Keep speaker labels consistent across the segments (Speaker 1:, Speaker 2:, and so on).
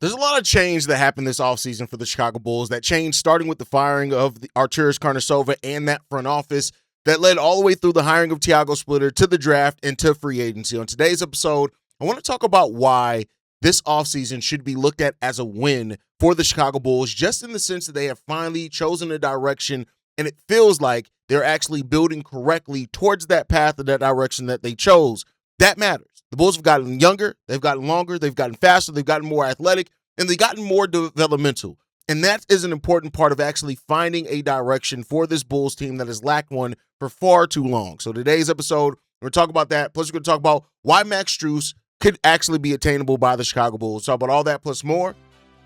Speaker 1: There's a lot of change that happened this offseason for the Chicago Bulls. That change starting with the firing of Arturas Karnisovas and that front office that led all the way through the hiring of Tiago Splitter to the draft and to free agency. On today's episode, I want to talk about why this offseason should be looked at as a win for the Chicago Bulls, just in the sense that they have finally chosen a direction and it feels like they're actually building correctly towards that path of that direction that they chose. That matters. The Bulls have gotten younger, they've gotten longer, they've gotten faster, they've gotten more athletic, and they've gotten more developmental. And that is an important part of actually finding a direction for this Bulls team that has lacked one for far too long. So today's episode, we're going to talk about that. Plus, we're going to talk about why Max Strus could actually be attainable by the Chicago Bulls. Talk about all that plus more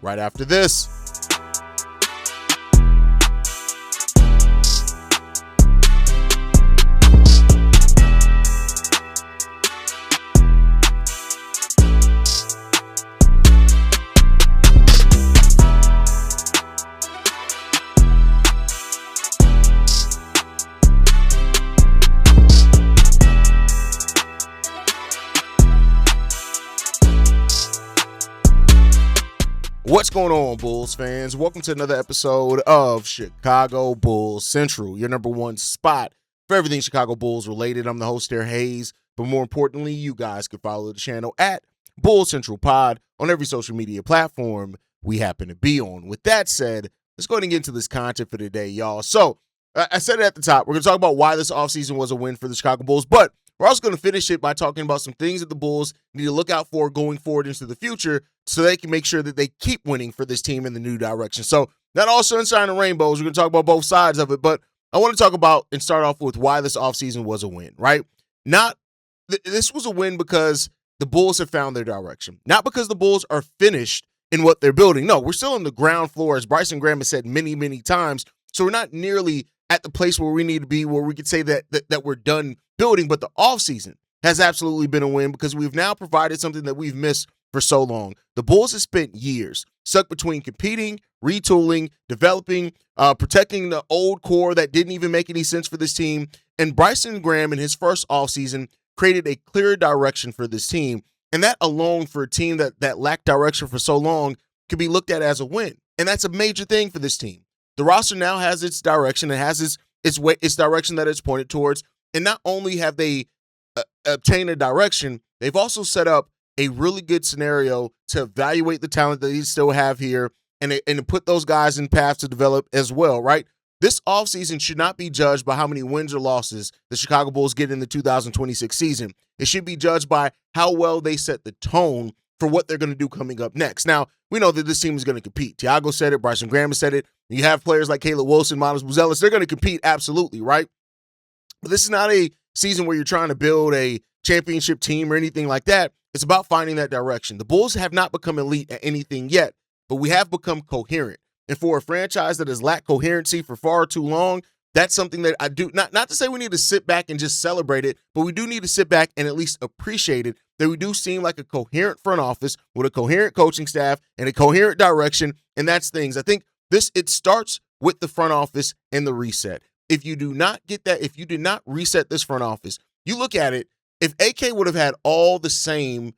Speaker 1: right after this. What's going on, Bulls fans? Welcome to another episode of Chicago Bulls Central, your number one spot for everything Chicago Bulls related. I'm the host there, Haize, but more importantly, you guys can follow the channel at Bulls Central Pod on every social media platform we happen to be on. With that said, let's go ahead and get into this content for today, y'all. So, I said it at the top, we're going to talk about why this offseason was a win for the Chicago Bulls, but we're also going to finish it by talking about some things that the Bulls need to look out for going forward into the future so they can make sure that they keep winning for this team in the new direction. So not all sunshine and rainbows. We're going to talk about both sides of it, but I want to talk about and start off with why this offseason was a win, right? This was a win because the Bulls have found their direction. Not because the Bulls are finished in what they're building. No, we're still on the ground floor, as Bryson Graham has said many, many times. So we're not nearly at the place where we need to be, where we could say that we're done building, but the offseason has absolutely been a win because we've now provided something that we've missed for so long. The Bulls have spent years stuck between competing, retooling, developing, protecting the old core that didn't even make any sense for this team, and Bryson Graham in his first offseason created a clear direction for this team, and that alone for a team that lacked direction for so long could be looked at as a win, and that's a major thing for this team. The roster now has its direction. It has its direction that it's pointed towards. And not only have they obtained a direction, they've also set up a really good scenario to evaluate the talent that they still have here and to put those guys in paths to develop as well, right? This offseason should not be judged by how many wins or losses the Chicago Bulls get in the 2026 season. It should be judged by how well they set the tone for what they're going to do coming up next. Now, we know that this team is going to compete. Tiago said it. Bryson Graham said it. You have players like Caleb Wilson, Miles Buzelis. They're going to compete, absolutely, right? But this is not a season where you're trying to build a championship team or anything like that. It's about finding that direction. The Bulls have not become elite at anything yet, but we have become coherent. And for a franchise that has lacked coherency for far too long, that's something that I do not to say we need to sit back and just celebrate it, but we do need to sit back and at least appreciate it, that we do seem like a coherent front office with a coherent coaching staff and a coherent direction, and that's things. I think it starts with the front office and the reset. If you do not get that, if you did not reset this front office, you look at it, if AK would have had all the same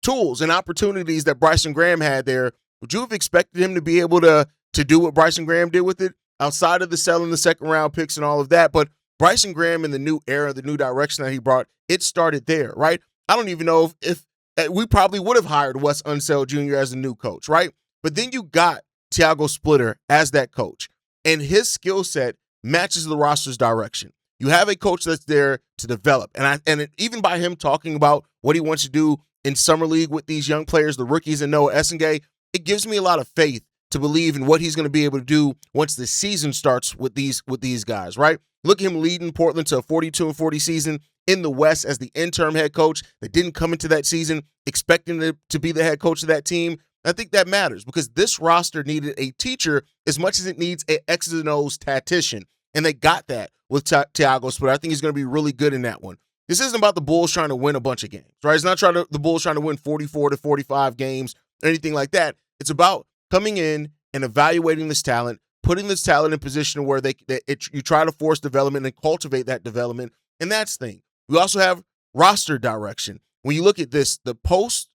Speaker 1: tools and opportunities that Bryson Graham had there, would you have expected him to be able to do what Bryson Graham did with it outside of the selling the second round picks and all of that? But Bryson Graham in the new era, the new direction that he brought, it started there, right? I don't even know if we probably would have hired Wes Unseld Jr. as a new coach, right? But then you got Tiago Splitter as that coach, and his skill set matches the roster's direction. You have a coach that's there to develop, and even by him talking about what he wants to do in summer league with these young players, the rookies and Noa Essengue, it gives me a lot of faith to believe in what he's going to be able to do once the season starts with these guys, right? Look at him leading Portland to a 42-40 season in the West as the interim head coach that didn't come into that season expecting to be the head coach of that team. I think that matters because this roster needed a teacher as much as it needs an X's and O's tactician, and they got that with Tiago Splitter. I think he's going to be really good in that one. This isn't about the Bulls trying to win a bunch of games, right? It's not the Bulls trying to win 44 to 45 games or anything like that. It's about coming in and evaluating this talent, putting this talent in position where you try to force development and cultivate that development, and that's the thing. We also have roster direction. When you look at this, the post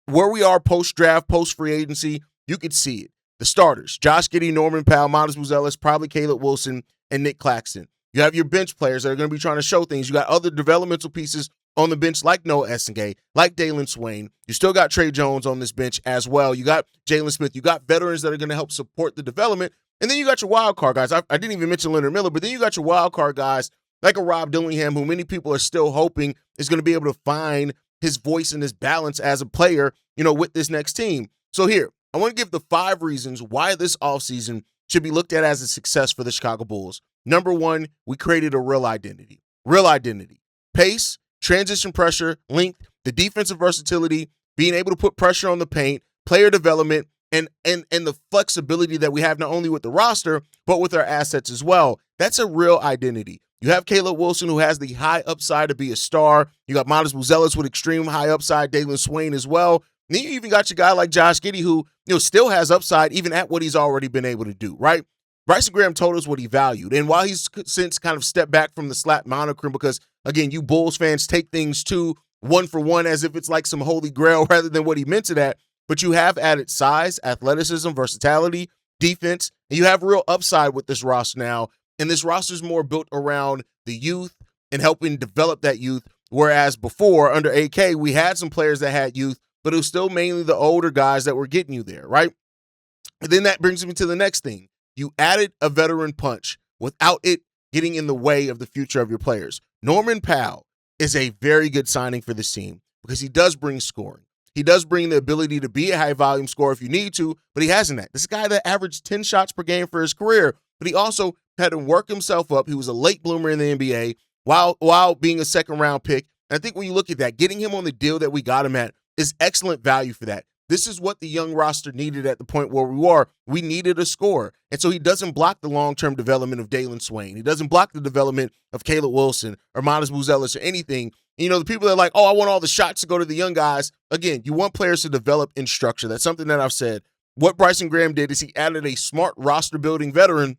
Speaker 1: where we are post-draft, post-free agency, you could see it. The starters, Josh Giddey, Norman Powell, Buzelis, probably Caleb Wilson, and Nic Claxton. You have your bench players that are going to be trying to show things. You got other developmental pieces on the bench like Noa Essengue, like Dailyn Swain. You still got Trey Jones on this bench as well. You got Jalen Smith. You got veterans that are going to help support the development. And then you got your wild card guys. I didn't even mention Leonard Miller, but then you got your wild card guys like a Rob Dillingham, who many people are still hoping is going to be able to find his voice and his balance as a player, with this next team. So here, I want to give the 5 reasons why this offseason should be looked at as a success for the Chicago Bulls. Number 1, we created a real identity. Real identity. Pace, transition pressure, length, the defensive versatility, being able to put pressure on the paint, player development, and the flexibility that we have not only with the roster, but with our assets as well. That's a real identity. You have Caleb Wilson, who has the high upside to be a star. You got Buzelis with extreme high upside, Dailyn Swain as well. And then you even got your guy like Josh Giddey, who still has upside even at what he's already been able to do, right? Bryson Graham told us what he valued. And while he's since kind of stepped back from the slap moniker, because, again, you Bulls fans take things too one for one as if it's like some holy grail rather than what he meant to that. But you have added size, athleticism, versatility, defense, and you have real upside with this roster now. And this roster is more built around the youth and helping develop that youth. Whereas before, under AK, we had some players that had youth, but it was still mainly the older guys that were getting you there, right? And then that brings me to the next thing. You added a veteran punch without it getting in the way of the future of your players. Norman Powell is a very good signing for this team because he does bring scoring. He does bring the ability to be a high-volume scorer if you need to, but he hasn't that. This is a guy that averaged 10 shots per game for his career, but he also had to work himself up. He was a late bloomer in the NBA while being a second-round pick. And I think when you look at that, getting him on the deal that we got him at is excellent value for that. This is what the young roster needed at the point where we were. We needed a scorer. And so he doesn't block the long-term development of Dailyn Swain. He doesn't block the development of Caleb Wilson or Buzelis or anything. The people that are like, oh, I want all the shots to go to the young guys. Again, you want players to develop in structure. That's something that I've said. What Bryson Graham did is he added a smart roster-building veteran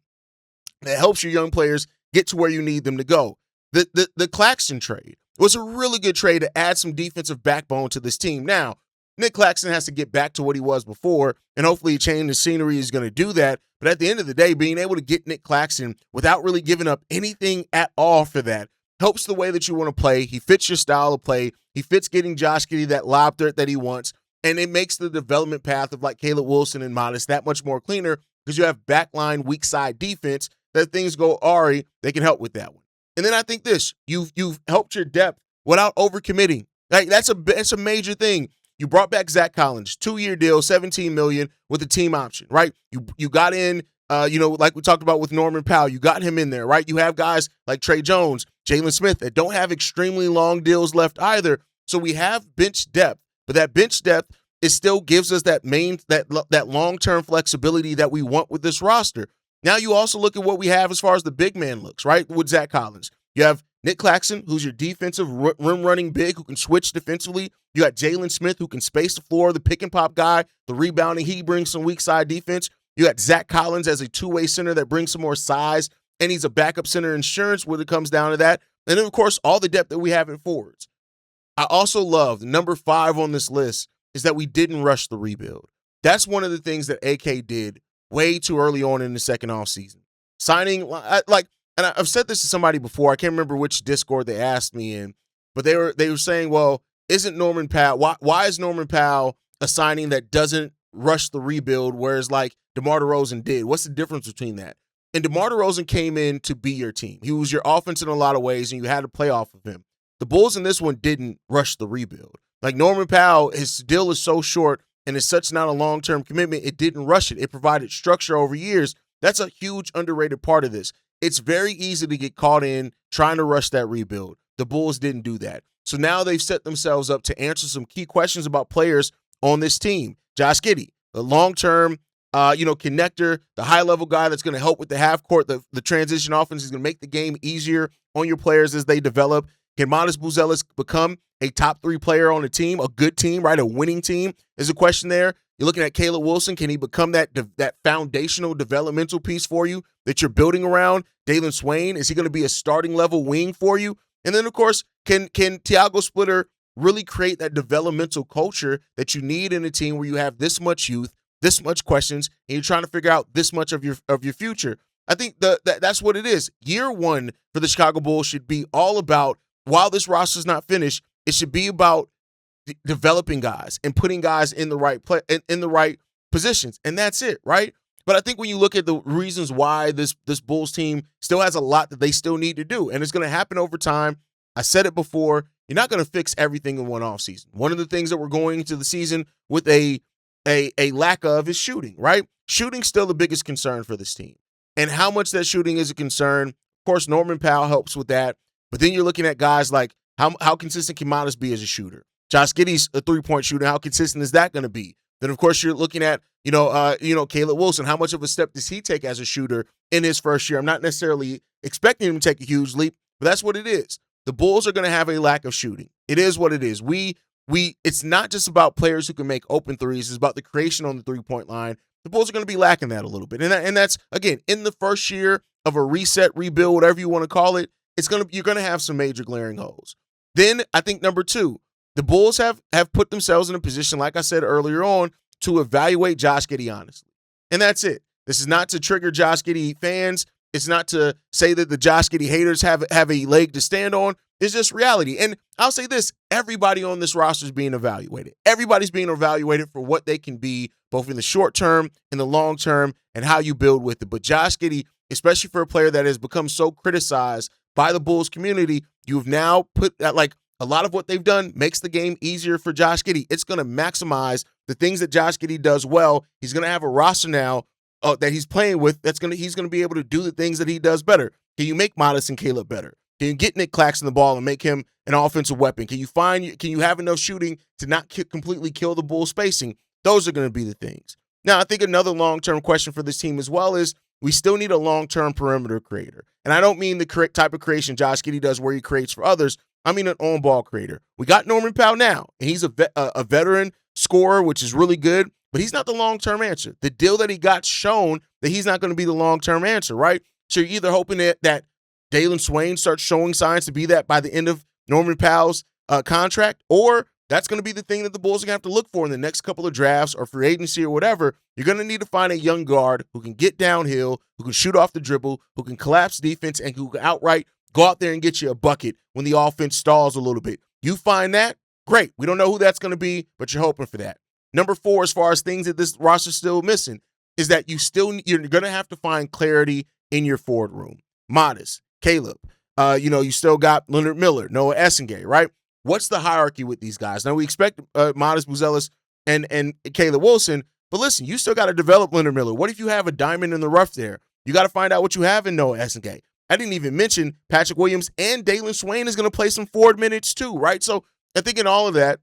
Speaker 1: that helps your young players get to where you need them to go. The Claxton trade was a really good trade to add some defensive backbone to this team. Now, Nic Claxton has to get back to what he was before, and hopefully a change in scenery is going to do that. But at the end of the day, being able to get Nic Claxton without really giving up anything at all for that helps the way that you want to play. He fits your style of play. He fits getting Josh Giddey that lob threat that he wants, and it makes the development path of like Caleb Wilson and Modest that much more cleaner because you have backline weak side defense that things go awry, they can help with that one. And then I think this, you've helped your depth without overcommitting. Like that's a major thing. You brought back Zach Collins, 2-year deal, $17 million with a team option, right? You got in, like we talked about with Norman Powell, you got him in there, right? You have guys like Trey Jones, Jalen Smith that don't have extremely long deals left either. So we have bench depth, but that bench depth it still gives us that long-term flexibility that we want with this roster. Now you also look at what we have as far as the big man looks, right? With Zach Collins. You have Nic Claxton, who's your defensive rim-running big who can switch defensively. You got Jalen Smith, who can space the floor, the pick-and-pop guy, the rebounding. He brings some weak-side defense. You got Zach Collins as a two-way center that brings some more size, and he's a backup center insurance when it comes down to that. And then, of course, all the depth that we have in forwards. I also love, number 5 on this list, is that we didn't rush the rebuild. That's one of the things that AK did way too early on in the second offseason. Signing, and I've said this to somebody before. I can't remember which Discord they asked me in, but they were saying, well, isn't Norman Powell, why is Norman Powell a signing that doesn't rush the rebuild, whereas like DeMar DeRozan did? What's the difference between that? And DeMar DeRozan came in to be your team. He was your offense in a lot of ways, and you had to play off of him. The Bulls in this one didn't rush the rebuild. Like Norman Powell, his deal is so short, and it's such not a long-term commitment, it didn't rush it. It provided structure over years. That's a huge underrated part of this. It's very easy to get caught in trying to rush that rebuild. The Bulls didn't do that. So now they've set themselves up to answer some key questions about players on this team. Josh Giddey, the long-term connector, the high-level guy that's going to help with the half court, the transition offense is going to make the game easier on your players as they develop. Can Buzelis become a top 3 player on a team, a good team, right? A winning team is a question there. You're looking at Caleb Wilson. Can he become that foundational developmental piece for you that you're building around? Dailyn Swain, is he going to be a starting level wing for you? And then, of course, can Tiago Splitter really create that developmental culture that you need in a team where you have this much youth, this much questions, and you're trying to figure out this much of your future. I think that's what it is. Year one for the Chicago Bulls should be all about, while this roster's not finished, it should be about developing guys and putting guys in the right in the right positions, and that's it, right? But I think when you look at the reasons why this Bulls team still has a lot that they still need to do, and it's going to happen over time. I said it before, you're not going to fix everything in one offseason. One of the things that we're going into the season with a lack of is shooting, right? Shooting's still the biggest concern for this team. And how much that shooting is a concern, of course, Norman Powell helps with that. But then you're looking at guys like how consistent can Modest be as a shooter? Josh Giddey's a three-point shooter. How consistent is that going to be? Then, of course, you're looking at, Caleb Wilson. How much of a step does he take as a shooter in his first year? I'm not necessarily expecting him to take a huge leap, but that's what it is. The Bulls are going to have a lack of shooting. It is what it is. It's not just about players who can make open threes. It's about the creation on the three-point line. The Bulls are going to be lacking that a little bit. And that's, again, in the first year of a reset, rebuild, whatever you want to call it, you're going to have some major glaring holes. Then I think number two, the Bulls have put themselves in a position, like I said earlier on, to evaluate Josh Giddey honestly. And that's it. This is not to trigger Josh Giddey fans. It's not to say that the Josh Giddey haters have a leg to stand on. It's just reality. And I'll say this, everybody on this roster is being evaluated. Everybody's being evaluated for what they can be, both in the short term, in the long term, and how you build with it. But Josh Giddey, especially for a player that has become so criticized by the Bulls community, you've now put that, like, a lot of what they've done makes the game easier for Josh Giddey. It's going to maximize the things that Josh Giddey does well. He's going to have a roster now that he's playing with he's going to be able to do the things that he does better. Can you make Modest and Caleb better? Can you get Nic Claxton the ball and make him an offensive weapon? Can you have enough shooting to not completely kill the Bulls spacing? Those are going to be the things. Now, I think another long-term question for this team as well is we still need a long-term perimeter creator. And I don't mean the correct type of creation Josh Giddey does where he creates for others. I mean an on-ball creator. We got Norman Powell now, and he's a veteran scorer, which is really good, but he's not the long-term answer. The deal that he got shown that he's not going to be the long-term answer, right? So you're either hoping that Dailyn Swain starts showing signs to be that by the end of Norman Powell's contract, or that's going to be the thing that the Bulls are going to have to look for in the next couple of drafts or free agency or whatever. You're going to need to find a young guard who can get downhill, who can shoot off the dribble, who can collapse defense, and who can outright go out there and get you a bucket when the offense stalls a little bit. You find that, great. We don't know who that's going to be, but you're hoping for that. Number four, as far as things that this roster's still missing, is that you're going to have to find clarity in your forward room. Modest, Caleb, you still got Leonard Miller, Noa Essengue, right? What's the hierarchy with these guys? Now, we expect Modest, Buzelis, and Caleb Wilson, but listen, you still got to develop Leonard Miller. What if you have a diamond in the rough there? You got to find out what you have in Noa Essengue. I didn't even mention Patrick Williams and Dailyn Swain is going to play some forward minutes too, right? So I think in all of that,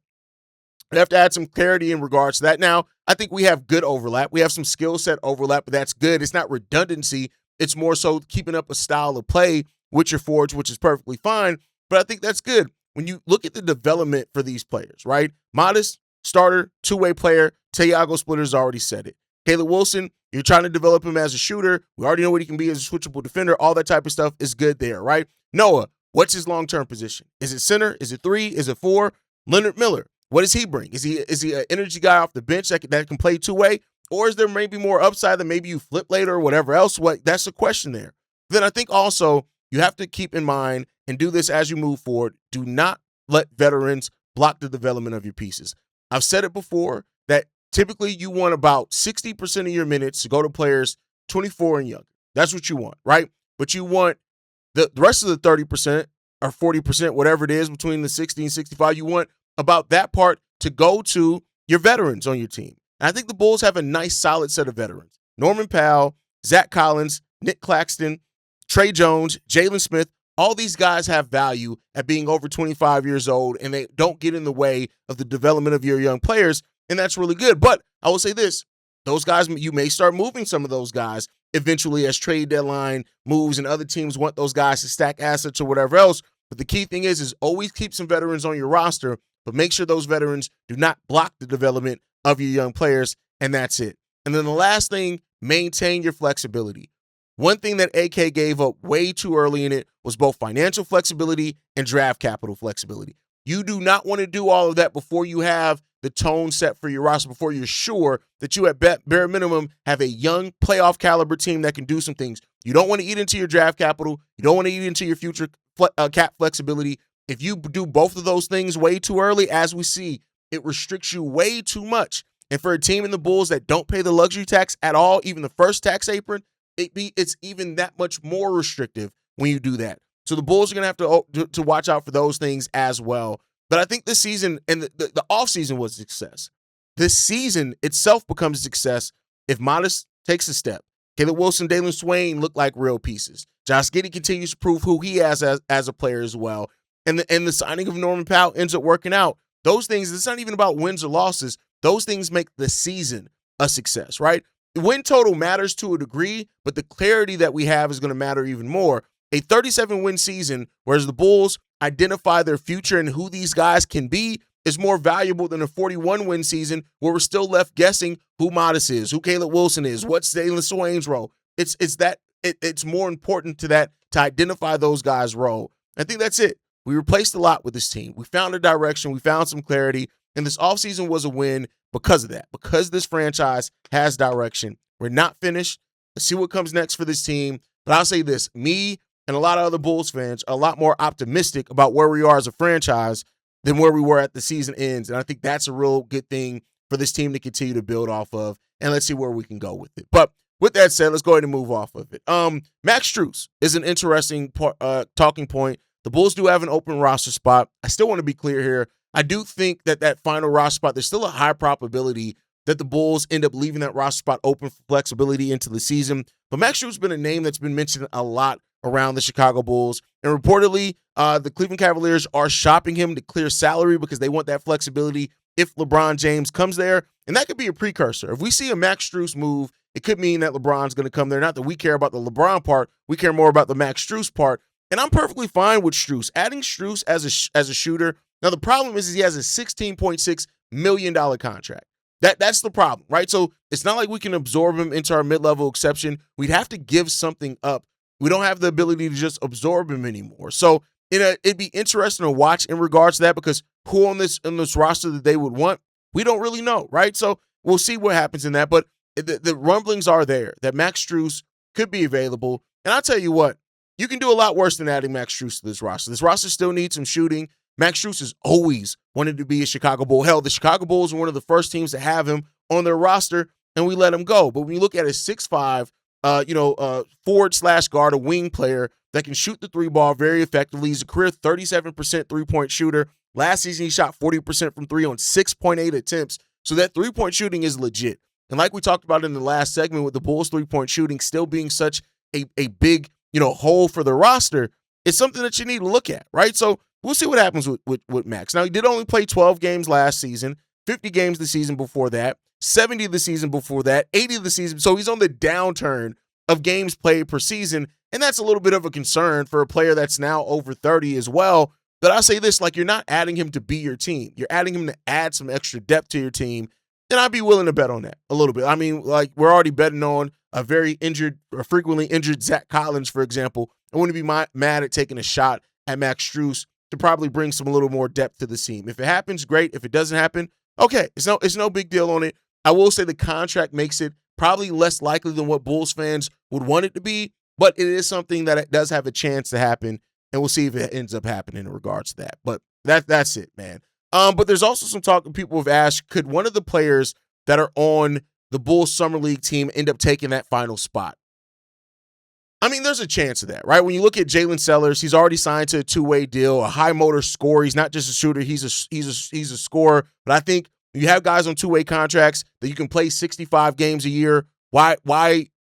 Speaker 1: we have to add some clarity in regards to that. Now, I think we have good overlap. We have some skill set overlap, but that's good. It's not redundancy. It's more so keeping up a style of play with your forwards, which is perfectly fine. But I think that's good. When you look at the development for these players, right? Modest, starter, two-way player. Tiago Splitter's already said it. Caleb Wilson, you're trying to develop him as a shooter. We already know what he can be as a switchable defender. All that type of stuff is good there, right? Noah, what's his long-term position? Is it center? Is it three? Is it four? Leonard Miller, what does he bring? Is he an energy guy off the bench that can play two-way? Or is there maybe more upside that maybe you flip later or whatever else? That's a question there. Then I think also you have to keep in mind and do this as you move forward. Do not let veterans block the development of your pieces. I've said it before that typically you want about 60% of your minutes to go to players 24 and younger. That's what you want, right? But you want the rest of the 30% or 40%, whatever it is, between the 60 and 65, you want about that part to go to your veterans on your team. And I think the Bulls have a nice, solid set of veterans. Norman Powell, Zach Collins, Nic Claxton, Trey Jones, Jalen Smith. All these guys have value at being over 25 years old, and they don't get in the way of the development of your young players, and that's really good. But I will say this, those guys, you may start moving some of those guys eventually as trade deadline moves and other teams want those guys to stack assets or whatever else. But the key thing is always keep some veterans on your roster, but make sure those veterans do not block the development of your young players, and that's it. And then the last thing, maintain your flexibility. One thing that AK gave up way too early in it was both financial flexibility and draft capital flexibility. You do not want to do all of that before you have the tone set for your roster, before you're sure that you at bare minimum have a young playoff caliber team that can do some things. You don't want to eat into your draft capital. You don't want to eat into your future cap flexibility. If you do both of those things way too early, as we see, it restricts you way too much. And for a team in the Bulls that don't pay the luxury tax at all, even the first tax apron, it's even that much more restrictive when you do that. So the Bulls are going to have to watch out for those things as well. But I think this season and the offseason was a success. This season itself becomes a success if Modest takes a step. Caleb Wilson, Dailyn Swain look like real pieces. Josh Giddey continues to prove who he is as a player as well. And the signing of Norman Powell ends up working out. Those things, it's not even about wins or losses. Those things make the season a success, right? The win total matters to a degree, but the clarity that we have is going to matter even more. A 37-win season, whereas the Bulls identify their future and who these guys can be, is more valuable than a 41-win season where we're still left guessing who Modest is, who Caleb Wilson is, what's Dailyn Swain's role. It's more important to that to identify those guys' role. I think that's it. We replaced a lot with this team. We found a direction. We found some clarity. And this offseason was a win because of that, because this franchise has direction. We're not finished. Let's see what comes next for this team. But I'll say this, me and a lot of other Bulls fans are a lot more optimistic about where we are as a franchise than where we were at the season ends. And I think that's a real good thing for this team to continue to build off of. And let's see where we can go with it. But with that said, let's go ahead and move off of it. Max Strus is an interesting talking point. The Bulls do have an open roster spot. I still want to be clear here. I do think that final roster spot, there's still a high probability that the Bulls end up leaving that roster spot open for flexibility into the season. But Max Strus has been a name that's been mentioned a lot around the Chicago Bulls. And reportedly, the Cleveland Cavaliers are shopping him to clear salary because they want that flexibility if LeBron James comes there. And that could be a precursor. If we see a Max Strus move, it could mean that LeBron's going to come there. Not that we care about the LeBron part. We care more about the Max Strus part. And I'm perfectly fine with Strus. Adding Strus as a shooter. Now, the problem is he has a $16.6 million contract. That's the problem, right? So it's not like we can absorb him into our mid-level exception. We'd have to give something up. We don't have the ability to just absorb him anymore. So it'd be interesting to watch in regards to that because who on this roster that they would want, we don't really know, right? So we'll see what happens in that. But the rumblings are there that Max Strus could be available. And I'll tell you what, you can do a lot worse than adding Max Strus to this roster. This roster still needs some shooting. Max Strus has always wanted to be a Chicago Bull. Hell, the Chicago Bulls were one of the first teams to have him on their roster, and we let him go. But when you look at a 6'5", forward/guard, a wing player that can shoot the three ball very effectively. He's a career 37% three-point shooter. Last season, he shot 40% from three on 6.8 attempts. So that three-point shooting is legit. And like we talked about in the last segment with the Bulls three-point shooting still being such a big, hole for the roster, it's something that you need to look at, right? So we'll see what happens with Max. Now, he did only play 12 games last season, 50 games the season before that, 70 the season before that, 80 the season. So he's on the downturn of games played per season, and that's a little bit of a concern for a player that's now over 30 as well. But I'll say this, you're not adding him to be your team. You're adding him to add some extra depth to your team, and I'd be willing to bet on that a little bit. I mean, we're already betting on a very injured or frequently injured Zach Collins, for example. I wouldn't be mad at taking a shot at Max Strus to probably bring some a little more depth to the team. If it happens, great. If it doesn't happen, okay. It's no big deal on it. I will say the contract makes it probably less likely than what Bulls fans would want it to be, but it is something that it does have a chance to happen, and we'll see if it ends up happening in regards to that. But that's it, man. But there's also some talk people have asked, could one of the players that are on the Bulls Summer League team end up taking that final spot? I mean, there's a chance of that, right? When you look at Jalen Sellers, he's already signed to a two-way deal, a high motor scorer. He's not just a shooter; he's a scorer. But I think you have guys on two-way contracts that you can play 65 games a year. Why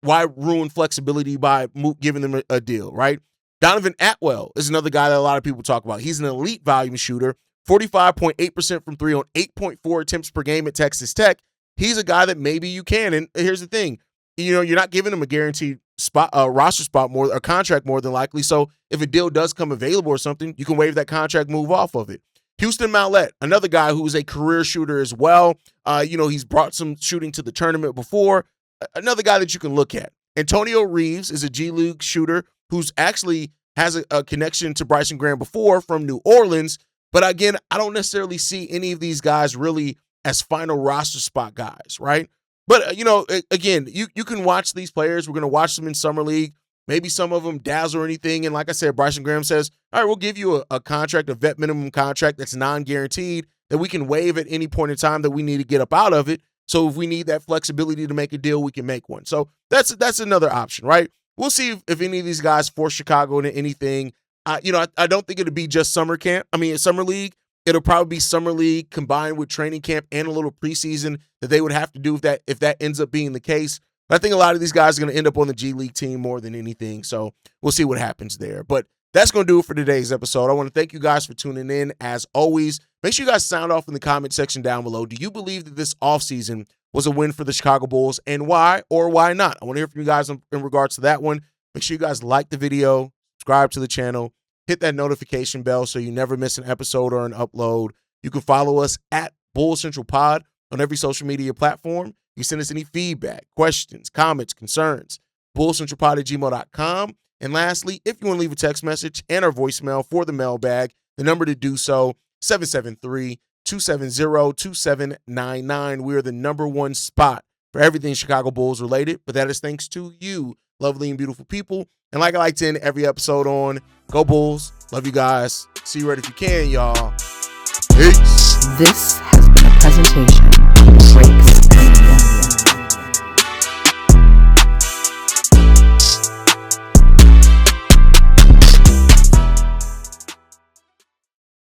Speaker 1: ruin flexibility by giving them a deal, right? Donovan Atwell is another guy that a lot of people talk about. He's an elite volume shooter, 45.8% from three on 8.4 attempts per game at Texas Tech. He's a guy that maybe you can. And here's the thing, you're not giving him a guaranteed spot, roster spot a contract more than likely. So if a deal does come available or something, you can waive that contract, move off of it. Houston Mallette, another guy who's a career shooter as well. He's brought some shooting to the tournament before. Another guy that you can look at. Antonio Reeves is a G League shooter who's actually has a connection to Bryson Graham before from New Orleans, But again, I don't necessarily see any of these guys really as final roster spot guys, right? But, again, you can watch these players. We're going to watch them in Summer League. Maybe some of them dazzle or anything. And like I said, Bryson Graham says, all right, we'll give you a contract, a vet minimum contract that's non-guaranteed that we can waive at any point in time that we need to get up out of it. So if we need that flexibility to make a deal, we can make one. So that's another option, right? We'll see if any of these guys force Chicago into anything. I don't think it'll be just summer league. It'll probably be summer league combined with training camp and a little preseason that they would have to do if that ends up being the case. But I think a lot of these guys are going to end up on the G League team more than anything. So we'll see what happens there. But that's going to do it for today's episode. I want to thank you guys for tuning in. As always, make sure you guys sound off in the comment section down below. Do you believe that this offseason was a win for the Chicago Bulls, and why or why not? I want to hear from you guys in regards to that one. Make sure you guys like the video, subscribe to the channel, hit that notification bell so you never miss an episode or an upload. You can follow us at Bulls Central Pod on every social media platform. You can send us any feedback, questions, comments, concerns, bullscentralpod@gmail.com. And lastly, if you want to leave a text message and our voicemail for the mailbag, the number to do so, 773-270-2799. We are the #1 spot for everything Chicago Bulls related, but that is thanks to you, lovely and beautiful people. And like I like to end every episode on, go Bulls. Love you guys. See you right if you can, y'all. Peace.
Speaker 2: This has been a presentation of Break